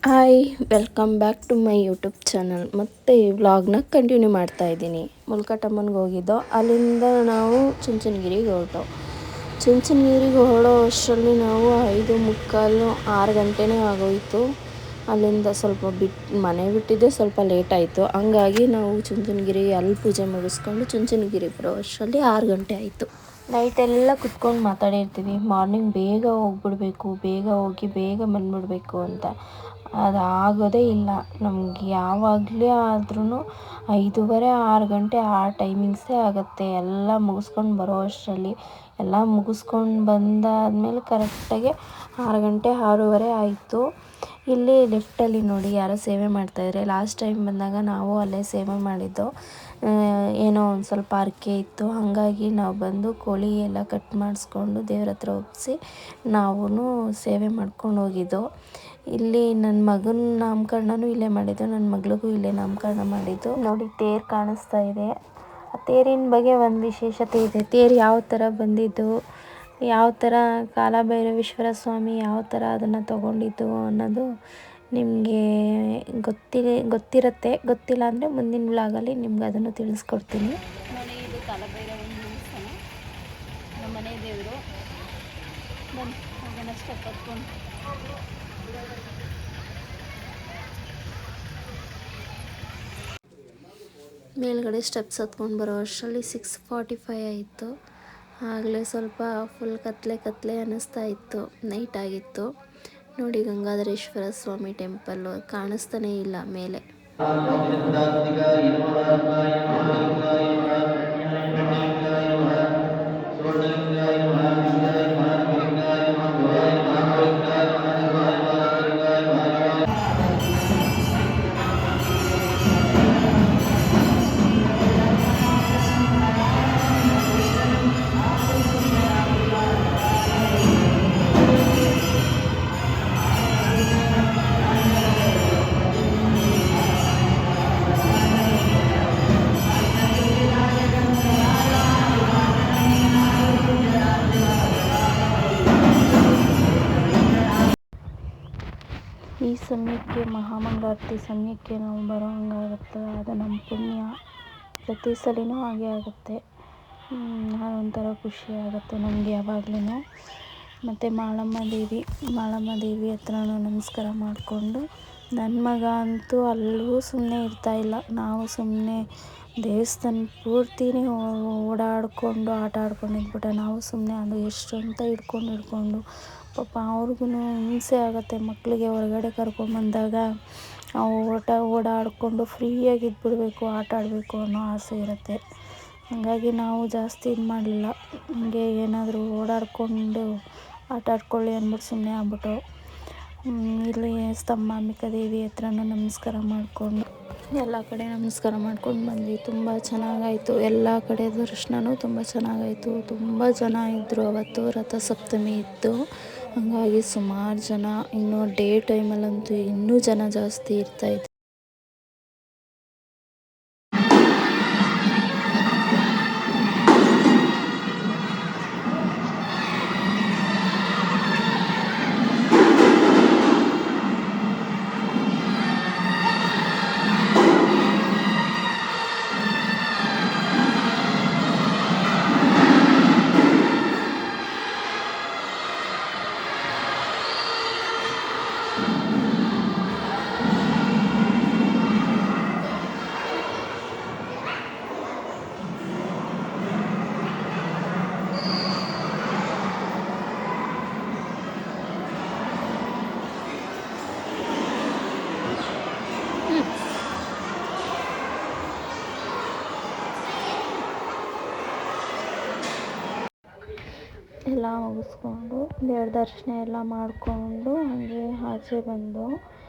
Hi, welcome back to my YouTube channel. ಮತ್ತು ಈ ವ್ಲಾಗ್ನ ಕಂಟಿನ್ಯೂ ಮಾಡ್ತಾಯಿದ್ದೀನಿ. ಮುಲ್ಕಟ್ಟಮ್ಮನಿಗೆ ಹೋಗಿದ್ದೋ, ಅಲ್ಲಿಂದ ನಾವು ಚುಂಚನಗಿರಿಗೆ ಹೊರಟೋ. ಚುಂಚನಗಿರಿಗೆ ಹೊರಡೋ ಅಷ್ಟರಲ್ಲಿ ನಾವು 5:45 6 ಗಂಟೆನೇ ಆಗೋಯಿತು. ಅಲ್ಲಿಂದ ಸ್ವಲ್ಪ ಮನೆ ಬಿಟ್ಟಿದ್ದೆ ಸ್ವಲ್ಪ ಲೇಟ್ ಆಯಿತು. ಹಂಗಾಗಿ ನಾವು ಚುಂಚನಗಿರಿ ಅಲ್ಲಿ ಪೂಜೆ ಮುಗಿಸ್ಕೊಂಡು ಚುಂಚನಗಿರಿಗೆ ಬರೋ ಅಷ್ಟರಲ್ಲಿ 6 ಗಂಟೆ ಆಯಿತು. ನೈಟೆಲ್ಲ ಕುತ್ಕೊಂಡು ಮಾತಾಡಿರ್ತೀವಿ, ಮಾರ್ನಿಂಗ್ ಬೇಗ ಹೋಗ್ಬಿಡ್ಬೇಕು, ಬೇಗ ಹೋಗಿ ಬೇಗ ಬಂದುಬಿಡ್ಬೇಕು ಅಂತ. ಅದು ಆಗೋದೇ ಇಲ್ಲ ನಮ್ಗೆ. ಯಾವಾಗಲೇ ಆದ್ರೂ 5:30 6 ಗಂಟೆ ಆ ಟೈಮಿಂಗ್ಸೇ ಆಗುತ್ತೆ ಎಲ್ಲ ಮುಗಿಸ್ಕೊಂಡು ಬರೋ ಅಷ್ಟರಲ್ಲಿ. ಎಲ್ಲ ಮುಗಿಸ್ಕೊಂಡು ಬಂದಾದಮೇಲೆ ಕರೆಕ್ಟಾಗಿ 6 ಗಂಟೆ 6:30 ಆಯಿತು. ಇಲ್ಲಿ ಲೆಫ್ಟಲ್ಲಿ ನೋಡಿ ಯಾರೋ ಸೇವೆ ಮಾಡ್ತಾಯಿದ್ದಾರೆ. ಲಾಸ್ಟ್ ಟೈಮ್ ಬಂದಾಗ ನಾವು ಅಲ್ಲೇ ಸೇವೆ ಮಾಡಿದ್ದೋ. ಏನೋ ಒಂದು ಸ್ವಲ್ಪ ಹರಕೆ ಇತ್ತು, ಹಾಗಾಗಿ ನಾವು ಬಂದು ಕೋಳಿ ಎಲ್ಲ ಕಟ್ ಮಾಡಿಸ್ಕೊಂಡು ದೇವ್ರ ಹತ್ರ ಒಪ್ಪಿಸಿ ನಾವು ಸೇವೆ ಮಾಡ್ಕೊಂಡು ಹೋಗಿದ್ದೋ. ಇಲ್ಲಿ ನನ್ನ ಮಗನ ನಾಮಕರಣನೂ ಇಲ್ಲೇ ಮಾಡಿದ್ದು, ನನ್ನ ಮಗಳಿಗೂ ಇಲ್ಲೇ ನಾಮಕರಣ ಮಾಡಿದ್ದು. ನೋಡಿ ತೇರು ಕಾಣಿಸ್ತಾ ಇದೆ. ಆ ತೇರಿನ ಬಗ್ಗೆ ಒಂದು ವಿಶೇಷತೆ ಇದೆ. ತೇರು ಯಾವ ಥರ ಬಂದಿದ್ದು, ಯಾವ ಥರ ಕಾಲಭೈರವೇಶ್ವರ ಸ್ವಾಮಿ ಯಾವ ಥರ ಅದನ್ನು ತಗೊಂಡಿದ್ದು ಅನ್ನೋದು ನಿಮಗೆ ಗೊತ್ತಿರುತ್ತೆ. ಗೊತ್ತಿಲ್ಲ ಅಂದರೆ ಮುಂದಿನ ವ್ಲಾಗಲ್ಲಿ ನಿಮ್ಗೆ ಅದನ್ನು ತಿಳಿಸ್ಕೊಡ್ತೀನಿ. ನೋಡಿ, ಇದು ಕಾಲಭೈರವನ ದೇವಸ್ಥಾನ, ನಮ್ಮ ಮನೆ ದೇವರು. ಬನ್ನಿ ಅದನ್ನು ಸ್ಟೆಪ್ ಹತ್ಕೊಂಡು ಮೇಲ್ಗಡೆ ಸ್ಟೆಪ್ಸ್ ಹತ್ಕೊಂಡು ಬರೋ ಅಷ್ಟರಲ್ಲಿ 6:45 ಆಯಿತು. ಆಗಲೇ ಸ್ವಲ್ಪ ಫುಲ್ ಕತ್ಲೆ ಅನ್ನಿಸ್ತಾ ಇತ್ತು, ನೈಟ್ ಆಗಿತ್ತು. ನೋಡಿ, ಗಂಗಾಧರೇಶ್ವರ ಸ್ವಾಮಿ ಟೆಂಪಲ್ಲು ಕಾಣಿಸ್ತಾನೇ ಇಲ್ಲ ಮೇಲೆ. ಈ ಸಮಯಕ್ಕೆ ಮಹಾಮಂಗಳಾರತಿ ಸಮಯಕ್ಕೆ ನಾವು ಬರೋ ಹಂಗಾಗುತ್ತೆ. ಅದು ನಮ್ಮ ಪುಣ್ಯ. ಪ್ರತಿ ಸಲಿನೂ ಹಾಗೆ ಆಗುತ್ತೆ. ಒಂಥರ ಖುಷಿ ಆಗುತ್ತೆ ನಮಗೆ ಯಾವಾಗ್ಲೂ. ಮತ್ತು ಮಾಳಮ್ಮ ದೇವಿ ಹತ್ರನೂ ನಮಸ್ಕಾರ ಮಾಡಿಕೊಂಡು, ನನ್ನ ಮಗ ಅಂತೂ ಅಲ್ಲೂ ಸುಮ್ಮನೆ ಇರ್ತಾಯಿಲ್ಲ. ನಾವು ಸುಮ್ಮನೆ ದೇವಸ್ಥಾನ ಪೂರ್ತಿನೇ ಓಡಾಡಿಕೊಂಡು ಆಟ ಆಡ್ಕೊಂಡು ಇದ್ಬಿಟ್ಟ. ನಾವು ಸುಮ್ಮನೆ ಅದು ಎಷ್ಟು ಅಂತ ಹಿಡ್ಕೊಂಡು ಪಾಪ ಅವ್ರಿಗೂ ಹಿಂಸೆ ಆಗುತ್ತೆ. ಮಕ್ಕಳಿಗೆ ಹೊರಗಡೆ ಕರ್ಕೊಂಬಂದಾಗ ಓಡಾಡಿಕೊಂಡು ಫ್ರೀಯಾಗಿ ಇದ್ಬಿಡಬೇಕು, ಆಟ ಆಡಬೇಕು ಅನ್ನೋ ಆಸೆ ಇರುತ್ತೆ. ಹಾಗಾಗಿ ನಾವು ಜಾಸ್ತಿ ಇದು ಮಾಡಲಿಲ್ಲ. ಹಂಗೆ ಏನಾದರೂ ಓಡಾಡಿಕೊಂಡು ಆಟ ಆಡ್ಕೊಳ್ಳಿ ಅಂದ್ಬಿಟ್ಟು ಸುಮ್ಮನೆ ಆಗ್ಬಿಟ್ಟು ಇಲ್ಲಿ ಸ್ತಂಭಾಂಬಿಕಾ ದೇವಿ ಹತ್ರನೂ ನಮಸ್ಕಾರ ಮಾಡಿಕೊಂಡು ಎಲ್ಲ ಕಡೆ ನಮಸ್ಕಾರ ಮಾಡ್ಕೊಂಡು ಬಂದ್ವಿ. ತುಂಬ ಚೆನ್ನಾಗಾಯಿತು. ಎಲ್ಲ ಕಡೆ ದರ್ಶನವೂ ತುಂಬ ಚೆನ್ನಾಗಾಯಿತು. ತುಂಬ ಜನ ಇದ್ದರು ಅವತ್ತು. ರಥಸಪ್ತಮಿ ಇತ್ತು, ಹಾಗಾಗಿ ಸುಮಾರು ಜನ. ಇನ್ನು ಡೇ ಟೈಮಲ್ಲಂತೂ ಇನ್ನೂ ಜನ ಜಾಸ್ತಿ ಇರ್ತಾಯಿದ್ರು. ಎಲ್ಲ ಮುಗಿಸ್ಕೊಂಡು ದೇವ್ರ ದರ್ಶನ ಎಲ್ಲ ಮಾಡಿಕೊಂಡು ಹಾಗೆ ಆಚೆ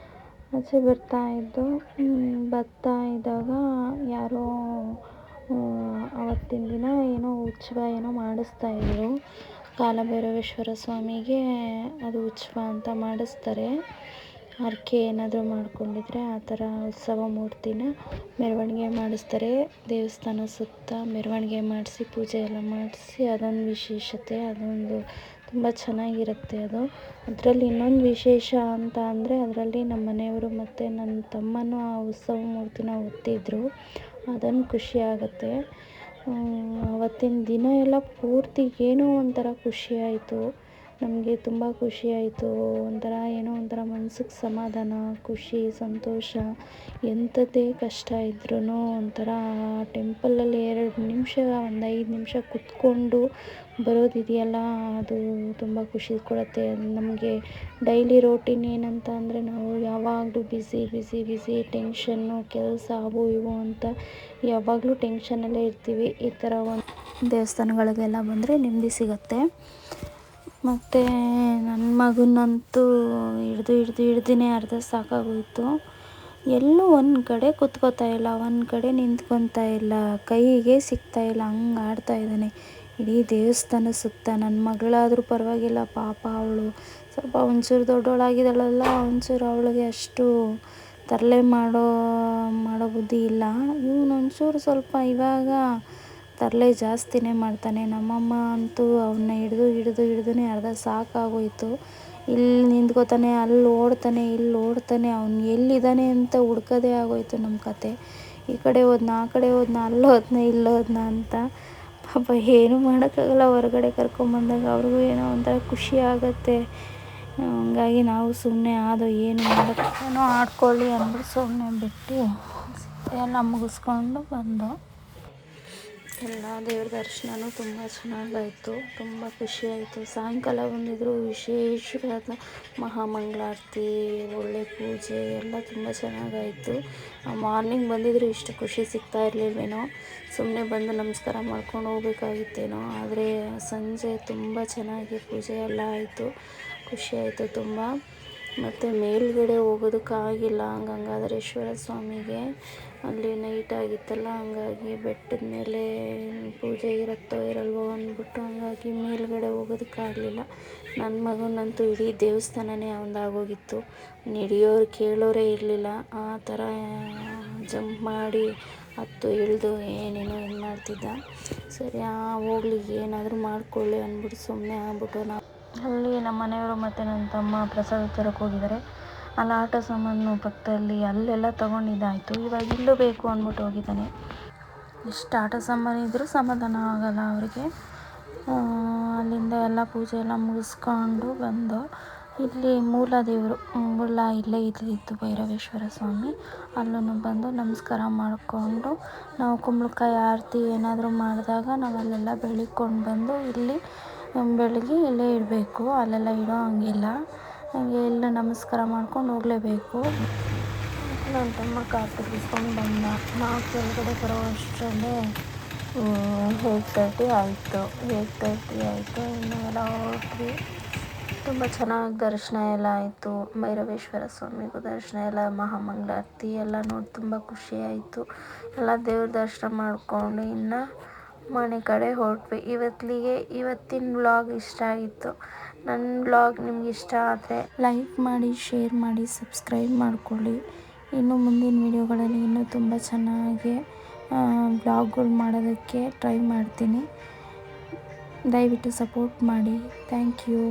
ಬರ್ತಾ ಇದ್ದಾಗ ಯಾರೋ ಆವತ್ತಿನ ದಿನ ಏನೋ ಉತ್ಸವ ಏನೋ ಮಾಡಿಸ್ತಾಯಿದ್ರು ಕಾಲಭೈರವೇಶ್ವರ ಸ್ವಾಮಿಗೆ. ಅದು ಉತ್ಸವ ಅಂತ ಮಾಡಿಸ್ತಾರೆ. ಹರಕೆ ಏನಾದರೂ ಮಾಡ್ಕೊಂಡಿದ್ರೆ ಆ ಥರ ಉತ್ಸವ ಮೂರ್ತಿನ ಮೆರವಣಿಗೆ ಮಾಡಿಸ್ತಾರೆ. ದೇವಸ್ಥಾನ ಸುತ್ತ ಮೆರವಣಿಗೆ ಮಾಡಿಸಿ ಪೂಜೆ ಎಲ್ಲ ಮಾಡಿಸಿ ಅದೊಂದು ವಿಶೇಷತೆ, ಅದೊಂದು ತುಂಬ ಚೆನ್ನಾಗಿರುತ್ತೆ ಅದು. ಅದರಲ್ಲಿ ಇನ್ನೊಂದು ವಿಶೇಷ ಅಂತ ಅಂದರೆ ಅದರಲ್ಲಿ ನಮ್ಮ ಮನೆಯವರು ಮತ್ತು ನನ್ನ ತಮ್ಮನೂ ಆ ಉತ್ಸವ ಮೂರ್ತಿನ ಹೊತ್ತಿದ್ರು. ಅದೊಂದು ಖುಷಿ ಆಗುತ್ತೆ. ಆವತ್ತಿನ ದಿನ ಎಲ್ಲ ಪೂರ್ತಿ ಏನೋ ಒಂಥರ ಖುಷಿಯಾಯಿತು. ನಮಗೆ ತುಂಬ ಖುಷಿಯಾಯಿತು. ಏನೋ ಒಂಥರ ಮನ್ಸಿಗೆ ಸಮಾಧಾನ, ಖುಷಿ, ಸಂತೋಷ. ಎಂಥದ್ದೇ ಕಷ್ಟ ಇದ್ರೂ ಒಂಥರ ಟೆಂಪಲಲ್ಲಿ 2 ನಿಮಿಷ, ಒಂದು 5 ನಿಮಿಷ ಕುತ್ಕೊಂಡು ಬರೋದಿದೆಯಲ್ಲ, ಅದು ತುಂಬ ಖುಷಿ ಕೊಡುತ್ತೆ. ನಮಗೆ ಡೈಲಿ ರೋಟೀನ್ ಏನಂತ ಅಂದರೆ ನಾವು ಯಾವಾಗಲೂ ಬಿಸಿ ಟೆನ್ಷನ್ನು, ಕೆಲಸ ಅವು ಇವು ಅಂತ ಯಾವಾಗಲೂ ಟೆನ್ಷನಲ್ಲೇ ಇರ್ತೀವಿ. ಈ ಥರ ಒಂದು ದೇವಸ್ಥಾನಗಳಿಗೆಲ್ಲ ಬಂದರೆ ನೆಮ್ಮದಿ ಸಿಗುತ್ತೆ. ಮತ್ತು ನನ್ನ ಮಗನಂತೂ ಹಿಡ್ದೇ ಅರ್ಧ ಸಾಕಾಗೋಯಿತು. ಎಲ್ಲೂ ಒಂದು ಕಡೆ ಕೂತ್ಕೋತಾ ಇಲ್ಲ, ಒಂದು ಕಡೆ ನಿಂತ್ಕೊತಾ ಇಲ್ಲ, ಕೈಗೆ ಸಿಗ್ತಾಯಿಲ್ಲ, ಹಂಗೆ ಆಡ್ತಾಯಿದ್ದಾನೆ ಇಡೀ ದೇವಸ್ಥಾನ ಸುತ್ತ. ನನ್ನ ಮಗಳಾದರೂ ಪರವಾಗಿಲ್ಲ, ಪಾಪ ಅವಳು ಸ್ವಲ್ಪ ಒಂಚೂರು ದೊಡ್ಡವಳಾಗಿದ್ದಾಳಲ್ಲ, ಒಂಚೂರು ಅವಳಿಗೆ ಅಷ್ಟು ತರಲೆ ಮಾಡೋ ಬುದ್ಧಿ ಇಲ್ಲ. ಇವನು ಒಂಚೂರು ಸ್ವಲ್ಪ ಇವಾಗ ತರಲೆ ಜಾಸ್ತಿನೇ ಮಾಡ್ತಾನೆ. ನಮ್ಮಮ್ಮ ಅಂತೂ ಅವನ್ನ ಹಿಡ್ದೇ ಅರ್ಧ ಸಾಕಾಗೋಯಿತು. ಇಲ್ಲಿ ನಿಂತ್ಕೋತಾನೆ, ಅಲ್ಲಿ ಓಡ್ತಾನೆ, ಇಲ್ಲಿ ಓಡ್ತಾನೆ, ಅವ್ನು ಎಲ್ಲಿದ್ದಾನೆ ಅಂತ ಹುಡ್ಕೋದೇ ಆಗೋಯ್ತು ನಮ್ಮ ಕತೆ. ಈ ಕಡೆ ಹೋದ್ನ, ಆ ಕಡೆ ಹೋದ್ನ, ಇಲ್ಲಿ ಹೋದ್ನ ಅಂತ. ಪಾಪ ಏನೂ ಮಾಡೋಕ್ಕಾಗಲ್ಲ. ಹೊರಗಡೆ ಕರ್ಕೊಂಬಂದಾಗ ಅವ್ರಿಗೂ ಏನೋ ಒಂಥರ ಖುಷಿ ಆಗುತ್ತೆ. ಹಂಗಾಗಿ ನಾವು ಸುಮ್ಮನೆ ಏನು ಮಾಡೋಕ್ಕೇನೋ ಆಡ್ಕೊಳ್ಳಿ ಅಂದ್ಬಿಟ್ಟು ಸುಮ್ಮನೆ ಬಿಟ್ಟು ಎಲ್ಲ ಮುಗಿಸ್ಕೊಂಡು ಬಂದು. ಎಲ್ಲ ದೇವ್ರ ದರ್ಶನವೂ ತುಂಬ ಚೆನ್ನಾಗಾಯಿತು, ತುಂಬ ಖುಷಿಯಾಯಿತು. ಸಾಯಂಕಾಲ ಬಂದಿದ್ದರು, ವಿಶೇಷವಾದ ಮಹಾಮಂಗಳಾರತಿ, ಒಳ್ಳೆ ಪೂಜೆ ಎಲ್ಲ ತುಂಬ ಚೆನ್ನಾಗಾಯಿತು. ಮಾರ್ನಿಂಗ್ ಬಂದಿದ್ದರೂ ಇಷ್ಟು ಖುಷಿ ಸಿಗ್ತಾ ಇರಲಿಲ್ವೇನೋ, ಸುಮ್ಮನೆ ಬಂದು ನಮಸ್ಕಾರ ಮಾಡ್ಕೊಂಡು ಹೋಗ್ಬೇಕಾಗಿತ್ತೇನೋ. ಆದರೆ ಸಂಜೆ ತುಂಬ ಚೆನ್ನಾಗಿ ಪೂಜೆ ಎಲ್ಲ ಆಯಿತು, ಖುಷಿಯಾಯಿತು ತುಂಬ. ಮತ್ತು ಮೇಲ್ಗಡೆ ಹೋಗೋದಕ್ಕಾಗಿಲ್ಲ ಗಂಗಾಧರೇಶ್ವರ ಸ್ವಾಮಿಗೆ, ಅಲ್ಲಿ ನೈಟ್ ಆಗಿತ್ತಲ್ಲ, ಹಂಗಾಗಿ ಬೆಟ್ಟದ ಮೇಲೆ ಪೂಜೆ ಇರುತ್ತೋ ಇರಲ್ವೋ ಅಂದ್ಬಿಟ್ಟು ಹಂಗಾಗಿ ಮೇಲ್ಗಡೆ ಹೋಗೋದಕ್ಕಾಗಲಿಲ್ಲ. ನನ್ನ ಮಗನಂತೂ ಇಡೀ ದೇವಸ್ಥಾನನೇ ಅವನದಾಗೋಗಿತ್ತು. ನಡೆಯೋರು ಕೇಳೋರೇ ಇರಲಿಲ್ಲ. ಆ ಥರ ಜಂಪ್ ಮಾಡಿ ಹತ್ತು ಇಳಿದು ಏನೇನೋ ಇದು ಮಾಡ್ತಿದ್ದ. ಸರಿ ಹೋಗ್ಲಿ, ಏನಾದರೂ ಮಾಡಿಕೊಳ್ಳಿ ಅಂದ್ಬಿಟ್ಟು ಸುಮ್ಮನೆ ಆಗ್ಬಿಟ್ಟು ನಾವು ಅಲ್ಲಿ ನಮ್ಮ ಮನೆಯವರು ಮತ್ತು ನನ್ನ ತಮ್ಮ ಪ್ರಸಾದ ತರಕ್ಕೆ ಹೋಗಿದ್ದಾರೆ. ಅಲ್ಲಿ ಆಟ ಸಾಮಾನು ಪಕ್ಕದಲ್ಲಿ ಅಲ್ಲೆಲ್ಲ ತೊಗೊಂಡಿದ್ದಾಯಿತು. ಇವಾಗ ಇಲ್ಲೂ ಬೇಕು ಅಂದ್ಬಿಟ್ಟು ಹೋಗಿದ್ದಾನೆ. ಎಷ್ಟು ಆಟ ಸಾಮಾನು ಇದ್ದರೂ ಸಮಾಧಾನ ಆಗೋಲ್ಲ ಅವರಿಗೆ. ಅಲ್ಲಿಂದ ಎಲ್ಲ ಪೂಜೆ ಎಲ್ಲ ಮುಗಿಸ್ಕೊಂಡು ಬಂದು ಇಲ್ಲಿ ಮೂಲ ದೇವರು ಇಲ್ಲೇ ಇದ್ದಿದ್ದು ಭೈರವೇಶ್ವರ ಸ್ವಾಮಿ, ಅಲ್ಲೂ ಬಂದು ನಮಸ್ಕಾರ ಮಾಡಿಕೊಂಡು ನಾವು ಕುಂಬಳಕಾಯಿ ಆರತಿ ಏನಾದರೂ ಮಾಡಿದಾಗ ನಾವು ಅಲ್ಲೆಲ್ಲ ಬೆಳಿಕೊಂಡು ಬಂದು ಇಲ್ಲಿ ಬೆಳಗ್ಗೆ ಇಲ್ಲೇ ಇಡಬೇಕು, ಅಲ್ಲೆಲ್ಲ ಇಡೋ ಹಂಗಿಲ್ಲ. ಹಾಗೆ ಎಲ್ಲ ನಮಸ್ಕಾರ ಮಾಡ್ಕೊಂಡು ಹೋಗಲೇಬೇಕು. ನನ್ನ ತಮ್ಮ ಕಾರ್ ತೆಗಿಸ್ಕೊಂಡು ಬಂದ. ನಾವು ಕೆಳಗಡೆ ಬರೋ ಅಷ್ಟರಲ್ಲೇ 8:30 ಆಯಿತು. ಇನ್ನು ಎಲ್ಲ ಹೊರಟ್ವಿ. ತುಂಬ ಚೆನ್ನಾಗಿ ದರ್ಶನ ಎಲ್ಲ ಆಯಿತು. ಭೈರವೇಶ್ವರ ಸ್ವಾಮಿಗೂ ದರ್ಶನ ಎಲ್ಲ, ಮಹಾಮಂಗಳಾರತಿ ಎಲ್ಲ ನೋಡಿ ತುಂಬ ಖುಷಿಯಾಯಿತು. ಎಲ್ಲ ದೇವ್ರ ದರ್ಶನ ಮಾಡಿಕೊಂಡು ಇನ್ನು ಮನೆ ಕಡೆ ಹೊರಟ್ವಿ. ಇವತ್ತಿನ ವ್ಲಾಗ್ ಇಷ್ಟ ಆಗಿತ್ತು. ನನ್ನ ವ್ಲಾಗ್ ನಿಮ್ಗೆ ಇಷ್ಟ ಆದರೆ ಲೈಕ್ ಮಾಡಿ, ಶೇರ್ ಮಾಡಿ, ಸಬ್ಸ್ಕ್ರೈಬ್ ಮಾಡ್ಕೊಳ್ಳಿ. ಇನ್ನು ಮುಂದಿನ ವೀಡಿಯೋಗಳಲ್ಲಿ ಇನ್ನೂ ತುಂಬ ಚೆನ್ನಾಗಿ ವ್ಲಾಗ್ಗಳು ಮಾಡೋದಕ್ಕೆ ಟ್ರೈ ಮಾಡ್ತೀನಿ. ದಯವಿಟ್ಟು ಸಪೋರ್ಟ್ ಮಾಡಿ. Thank you.